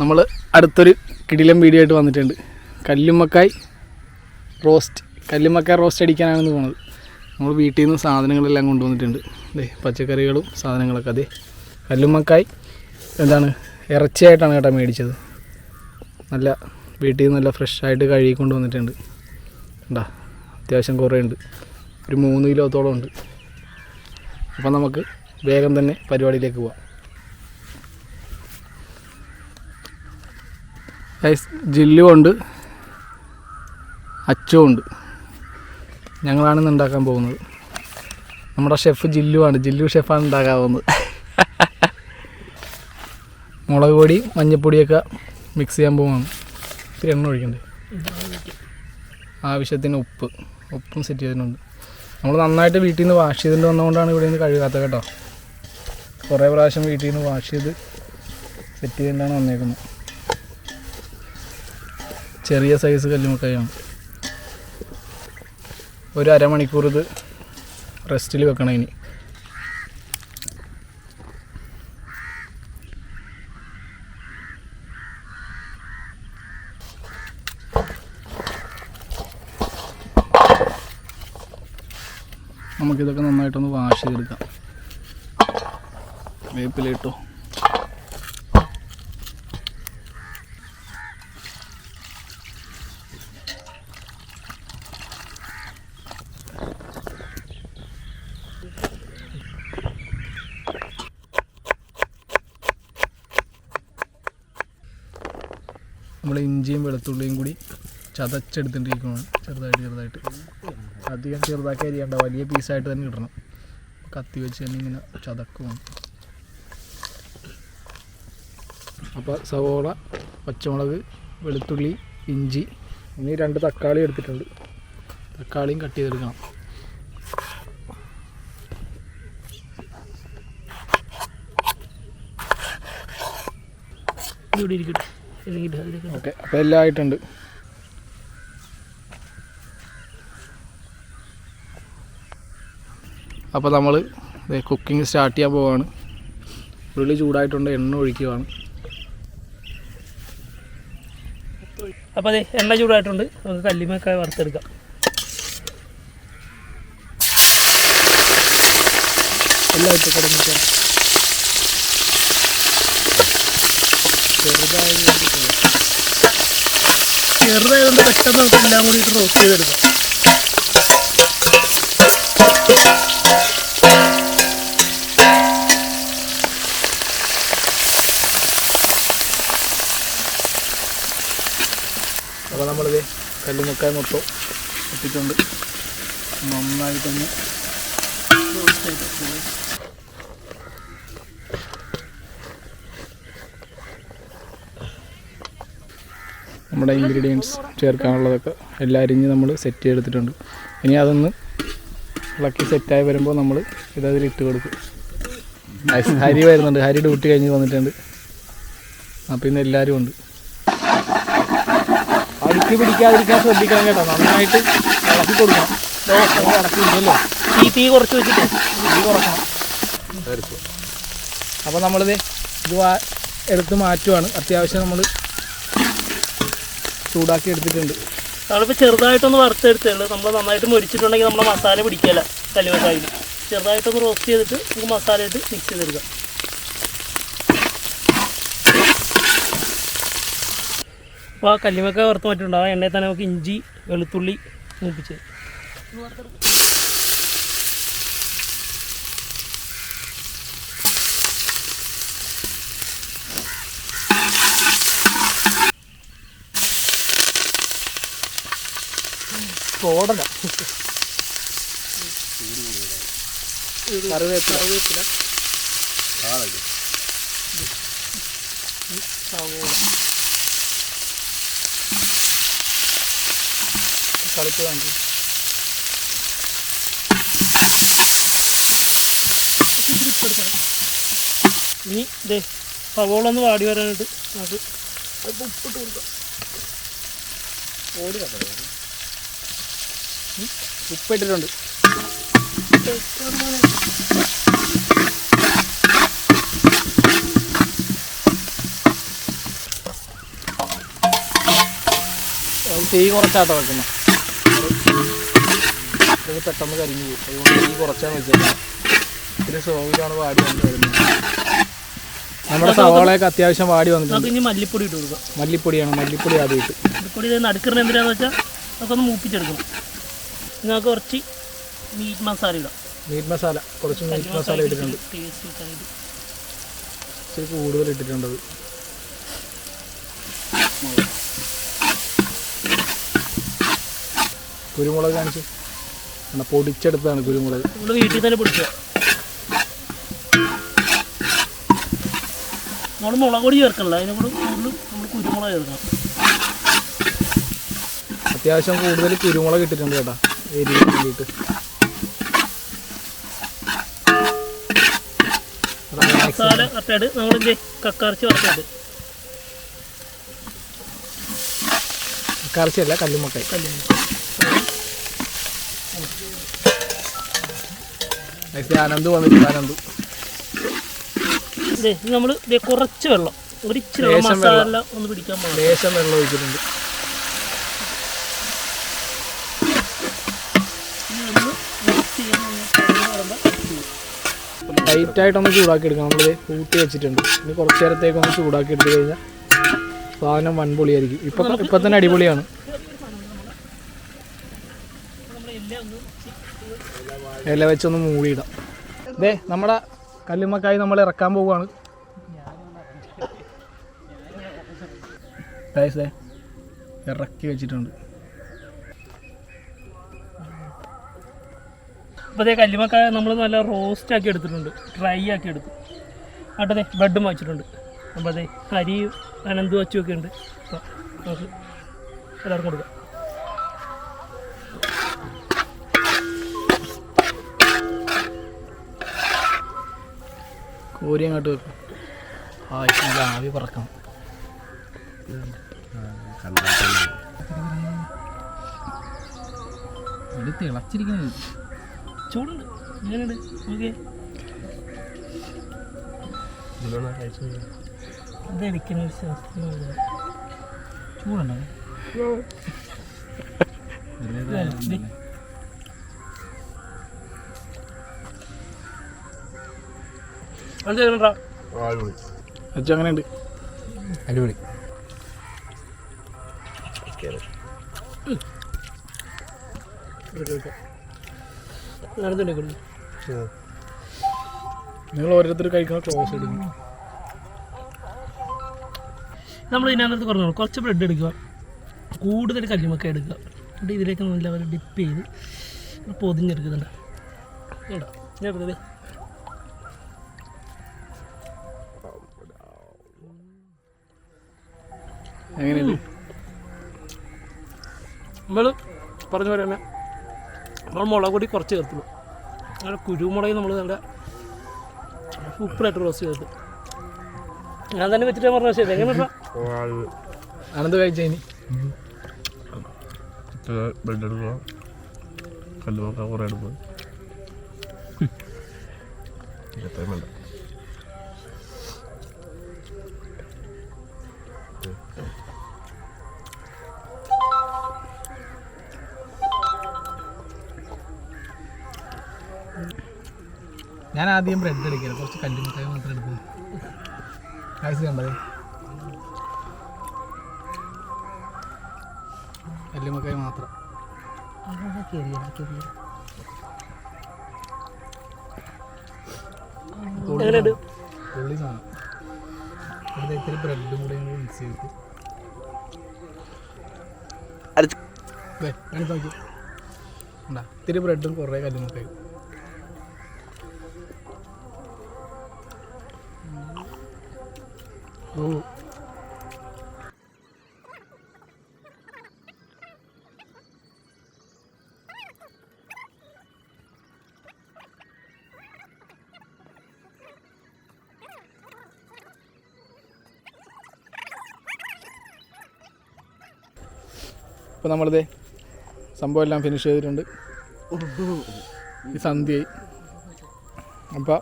നമ്മൾ അടുത്തൊരു കിടിലം വീഡിയോ ആയിട്ട് വന്നിട്ടുണ്ട്. കല്ലുമ്മക്കായ് റോസ്റ്റ് അടിക്കാനാണെന്ന് പോകുന്നത്. നമ്മൾ വീട്ടിൽ നിന്ന് സാധനങ്ങളെല്ലാം കൊണ്ടുവന്നിട്ടുണ്ട്. പച്ചക്കറികളും സാധനങ്ങളൊക്കെ. കല്ലുമ്മക്കായ് ഇറച്ചിയായിട്ടാണ് കേട്ടോ മേടിച്ചത്. നല്ല വീട്ടിൽ നിന്ന് നല്ല ഫ്രഷായിട്ട് കഴുകി കൊണ്ടുവന്നിട്ടുണ്ട്. അത്യാവശ്യം കുറേ ഉണ്ട്, ഒരു 3 കിലോത്തോളം ഉണ്ട്. അപ്പം നമുക്ക് വേഗം തന്നെ പരിപാടിയിലേക്ക് പോവാം. ജില്ലുമുണ്ട്, അച്ചുമുണ്ട്. ഞങ്ങളാണ് ഉണ്ടാക്കാൻ പോകുന്നത്. നമ്മുടെ ഷെഫ് ജില്ലു ഷെഫാണ് ഉണ്ടാക്കാൻ പോകുന്നത്. മുളക് പൊടി മഞ്ഞൾപ്പൊടിയൊക്കെ മിക്സ് ചെയ്യാൻ പോകുന്നു. ഇത്തിരി എണ്ണ ഒഴിക്കണ്ടേ, ആവശ്യത്തിന് ഉപ്പും സെറ്റ് ചെയ്തിട്ടുണ്ട്. നമ്മൾ നന്നായിട്ട് വീട്ടിൽ നിന്ന് വാഷ് ചെയ്തിട്ട് വന്നുകൊണ്ടാണ് ഇവിടെ നിന്ന് കഴുകാത്തത് കേട്ടോ. കുറേ പ്രാവശ്യം വീട്ടിൽ നിന്ന് വാഷ് ചെയ്ത് സെറ്റ് ചെയ്തിട്ടാണ് വന്നേക്കുന്നത്. ചെറിയ സൈസ് കല്ലുമ്മക്കായാണ്. ഒരു അരമണിക്കൂർ ഇത് റെസ്റ്റിൽ വെക്കണം. ഇനി നമുക്കിതൊക്കെ നന്നായിട്ടൊന്ന് വാഷ് ചെയ്തെടുക്കാം. വേപ്പില ഇട്ടോ. നമ്മൾ ഇഞ്ചിയും വെളുത്തുള്ളിയും കൂടി ചതച്ചെടുത്തിട്ടിരിക്കുകയാണ്. ചെറുതായിട്ട് അധികം ചെറുതാക്കി അരിയണ്ട, വലിയ പീസായിട്ട് തന്നെ ഇടണം. കത്തി വെച്ച് തന്നെ ഇങ്ങനെ ചതക്കുമാണ്. അപ്പോൾ സവോള, പച്ചമുളക്, വെളുത്തുള്ളി, ഇഞ്ചി, ഇനി 2 തക്കാളി എടുത്തിട്ടുണ്ട്. തക്കാളിയും കട്ട് ചെയ്തെടുക്കണം. ഓക്കെ, അപ്പോൾ എല്ലാം ആയിട്ടുണ്ട്. അപ്പോൾ നമ്മൾ കുക്കിംഗ് സ്റ്റാർട്ട് ചെയ്യാൻ പോവുകയാണ്. ഉരുളി ചൂടായിട്ടുണ്ട്, എണ്ണ ഒഴിക്കുകയാണ്. അപ്പോൾ അതെ, എണ്ണ ചൂടായിട്ടുണ്ട്. നമുക്ക് കല്ലുമ്മക്കായ് വറുത്തെടുക്കാം. എല്ലാം ഇട്ട് കിടന്നിട്ട് ചെറുതായതുകൊണ്ട് പെട്ടെന്ന് നമുക്ക് എല്ലാം കൂടി ഇട്ട് റോസ്റ്റ് ചെയ്തെടുക്കാം. അപ്പോൾ നമ്മളിത് കല്ലുമ്മക്കായ മൊത്തം ഇട്ടിട്ടുണ്ട്. നന്നായിട്ടൊന്ന് നമ്മുടെ ഇൻഗ്രീഡിയൻസ് ചേർക്കാനുള്ളതൊക്കെ എല്ലാം അരിഞ്ഞ് നമ്മൾ സെറ്റ് ചെയ്തെടുത്തിട്ടുണ്ട്. ഇനി അതൊന്ന് ഇളക്കി സെറ്റായി വരുമ്പോൾ നമ്മൾ ഇതതിലിട്ട് കൊടുക്കും. ഹരി വരുന്നുണ്ട്, ഹരി ഡ്യൂട്ടി കഴിഞ്ഞ് വന്നിട്ടുണ്ട്. അപ്പോൾ ഇന്ന് എല്ലാവരും ഉണ്ട്. അടുക്കി പിടിക്കാതിരിക്കാൻ ശ്രദ്ധിക്കണം കേട്ടോ. നന്നായിട്ട് ഇളക്കി കൊടുക്കണം. ഇടക്കില്ലല്ലോ, തീ കുറച്ച് വെച്ചിട്ട് തീ കുറക്കണം. അപ്പോൾ നമ്മളിത് എടുത്ത് മാറ്റുവാണ്. അത്യാവശ്യം നമ്മൾ ചൂടാക്കി എടുത്തിട്ടുണ്ട്. നമ്മളിപ്പോൾ ചെറുതായിട്ടൊന്ന് വറുത്തെടുത്തുള്ളൂ. നമ്മൾ നന്നായിട്ട് മൊരിച്ചിട്ടുണ്ടെങ്കിൽ നമ്മുടെ മസാല പിടിക്കില്ല കല്ലുമ്മക്കായിൽ. ചെറുതായിട്ടൊന്ന് റോസ്റ്റ് ചെയ്തിട്ട് നമുക്ക് മസാല ഇട്ട് മിക്സ് ചെയ്തെടുക്കാം. അപ്പോൾ ആ കല്ലുമ്മക്കായ വറുത്ത് മാറ്റിട്ടുണ്ട്. ആ എണ്ണയിൽ തന്നെ നമുക്ക് ഇഞ്ചി വെളുത്തുള്ളി മൂപ്പിച്ച് ഓടല കറിവേപ്പില കളിപ്പ് കാണിച്ചു. ഇനി ഇതേ സവോള ഒന്ന് വാടി വരാനായിട്ട് നമുക്ക് ഉപ്പിട്ട് കൊടുക്കാം. ഉപ്പിട്ടിട്ടുണ്ട്. തീ കുറച്ചാട്ടോ വെക്കുന്നത്. ഇത് പെട്ടെന്ന് കരിഞ്ഞു പോകും. അതുകൊണ്ട് തീ കുറച്ചാണ് വെച്ചേക്കുന്നത്. ഇതിന് സ്ലോയിലാണ് വാടി വന്ന് വരുന്നത്. നമ്മുടെ സവാളയൊക്കെ അത്യാവശ്യം വാടി വന്നിട്ടുണ്ട്. ഇനി മല്ലിപ്പൊടി ഇട്ട് കൊടുക്കാം. മല്ലിപ്പൊടിയാണ്, മല്ലിപ്പൊടി ആദ്യം ഇട്ട്. മല്ലിപ്പൊടി നടുക്കുന്ന എന്തിനാന്ന് വെച്ചാൽ അതൊക്കെ ഒന്ന് മൂപ്പിച്ചെടുക്കണം. നിങ്ങൾക്ക് കുറച്ച് മീറ്റ് മസാല ഇടാം. മീറ്റ് മസാല, കുറച്ച് മീറ്റ് മസാല ഇട്ടിട്ടുണ്ട്. ടേസ്റ്റ് കിട്ടാനായിട്ട് ഇച്ചിരി കൂടുതൽ ഇട്ടിട്ടുണ്ടത്. കുരുമുളക് കാണിച്ച് പൊടിച്ചെടുത്താണ് കുരുമുളക്. നമ്മൾ വീട്ടിൽ തന്നെ പൊടിക്കുക. നമ്മൾ മുളക് പൊടി ചേർക്കണല്ലോ, അതിനെ കൂടെ കൂടുതലും നമ്മൾ കുരുമുളക് ചേർക്കണം. അത്യാവശ്യം കൂടുതൽ കുരുമുളക് ഇട്ടിട്ടുണ്ട് കേട്ടോ, എരിവിന് വേണ്ടിയിട്ട്. മസാല കറക്റ്റായിട്ട് നമ്മളിത് കക്കറച്ചി വറുത്തിട്ട്, കക്കറച്ചിയല്ല കല്ലുമ്മക്കായി. ആനന്ദ് വന്നിട്ടുണ്ട്. ആനന്ദ് ഇത് നമ്മൾ കുറച്ച് വെള്ളം, ഒരു ഇച്ചിരി മസാല ഒന്ന് പിടിക്കാൻ പാടില്ല. ലേശം വെള്ളം ഒഴിച്ചിട്ടുണ്ട്. ലൈറ്റായിട്ടൊന്ന് ചൂടാക്കി എടുക്കാം. നമ്മൾ കൂട്ടി വെച്ചിട്ടുണ്ട്. ഇനി കുറച്ച് നേരത്തേക്കൊന്ന് ചൂടാക്കി എടുത്തു കഴിഞ്ഞാൽ സാധനം വൻപൊളിയായിരിക്കും. ഇപ്പം തന്നെ അടിപൊളിയാണ്. ഇല വെച്ചൊന്ന് മൂടിയിടാം. ഇതേ നമ്മുടെ കല്ലുമ്മക്കായി നമ്മൾ ഇറക്കാൻ പോവുകയാണ്. ഇറക്കി വെച്ചിട്ടുണ്ട്. അപ്പോൾ അതേ കല്ലുമ്മക്കായ നമ്മൾ നല്ല റോസ്റ്റ് ആക്കി എടുത്തിട്ടുണ്ട്, ഡ്രൈ ആക്കി എടുത്തു. അട്ടതെ ബ്രെഡും വെച്ചിട്ടുണ്ട്. അപ്പോൾ അതെ അരിയും അനന്ത് വച്ചും ഒക്കെ ഉണ്ട്. അപ്പോൾ നമുക്ക് എല്ലാവർക്കും കൊടുക്കാം. കോരി അങ്ങോട്ട് വെക്കും. ആവി പറക്കണം. തിളച്ചിരിക്കുന്നത് ചൂടുണ്ട്. എങ്ങനെയുണ്ട്? ഓക്കെ, അതെനിക്കുന്ന ചൂടുണ്ടോ? അങ്ങനെയുണ്ട്. അടിപൊളി. നിങ്ങൾ ഓരോരുത്തർ കഴിക്കുന്ന ക്ലോസ് എടുക്കും. നമ്മൾ ഇതിനകത്ത് പറഞ്ഞു കുറച്ച് ബ്രെഡ് എടുക്കുക, കൂടുതൽ കല്ലുമ്മക്ക എടുക്കുക, എന്നിട്ട് ഇതിലേക്ക് നല്ല പോലെ ഡിപ്പ് ചെയ്ത് പൊതിഞ്ഞെടുക്കുന്നുണ്ട് കേട്ടോ. ഞാൻ എടുത്തത് എങ്ങനെയുണ്ട്? നമ്മൾ പറഞ്ഞ പോലെ തന്നെ നമ്മൾ മുളക് പൊടി കുറച്ച് ചേർത്തുള്ളൂ. അങ്ങനെ കുരുമുളക് നമ്മൾ നല്ല സൂപ്പറായിട്ട് റോസ്റ്റ് ചേർത്ത് ഞാൻ തന്നെ വെച്ചിട്ട് പറഞ്ഞ ശരി. എങ്ങനെ അനന്ത് കഴിച്ചതിന് ബ്രെഡ് എടുക്കുക, കല്ലുമക്ക കുറേ എടുക്കുക. വേണ്ട ഞാൻ ആദ്യം ബ്രെഡ് എടുക്കില്ല, കുറച്ച് കല്ലുമുട്ടായി മാത്രം എടുക്കുന്നത്. കാഴ്ച കണ്ടത് കല്ലുമുക്കായി മാത്രം. പുള്ളി സാധനം ഇവിടെ ഇത്തിരി ബ്രെഡും കൂടെ മിക്സ് ചെയ്തിട്ട് നോക്കി ഉണ്ടാ. ഇത്തിരി ബ്രെഡും കുറേ കല്ലുമുക്കായും. ഇപ്പോൾ നമ്മളിത് സംഭവം എല്ലാം ഫിനിഷ് ചെയ്തിട്ടുണ്ട്. ഈ സന്ധ്യയായി. അപ്പോൾ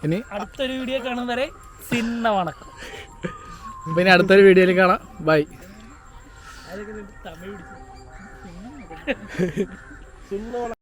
ഇനി അടുത്തൊരു വീഡിയോ കാണുന്നവരെ സിന്ന വണക്കം. പിന്നെ അടുത്തൊരു വീഡിയോയിൽ കാണാം. ബൈ. അതൊക്കെ തമിഴ് പിടിച്ചു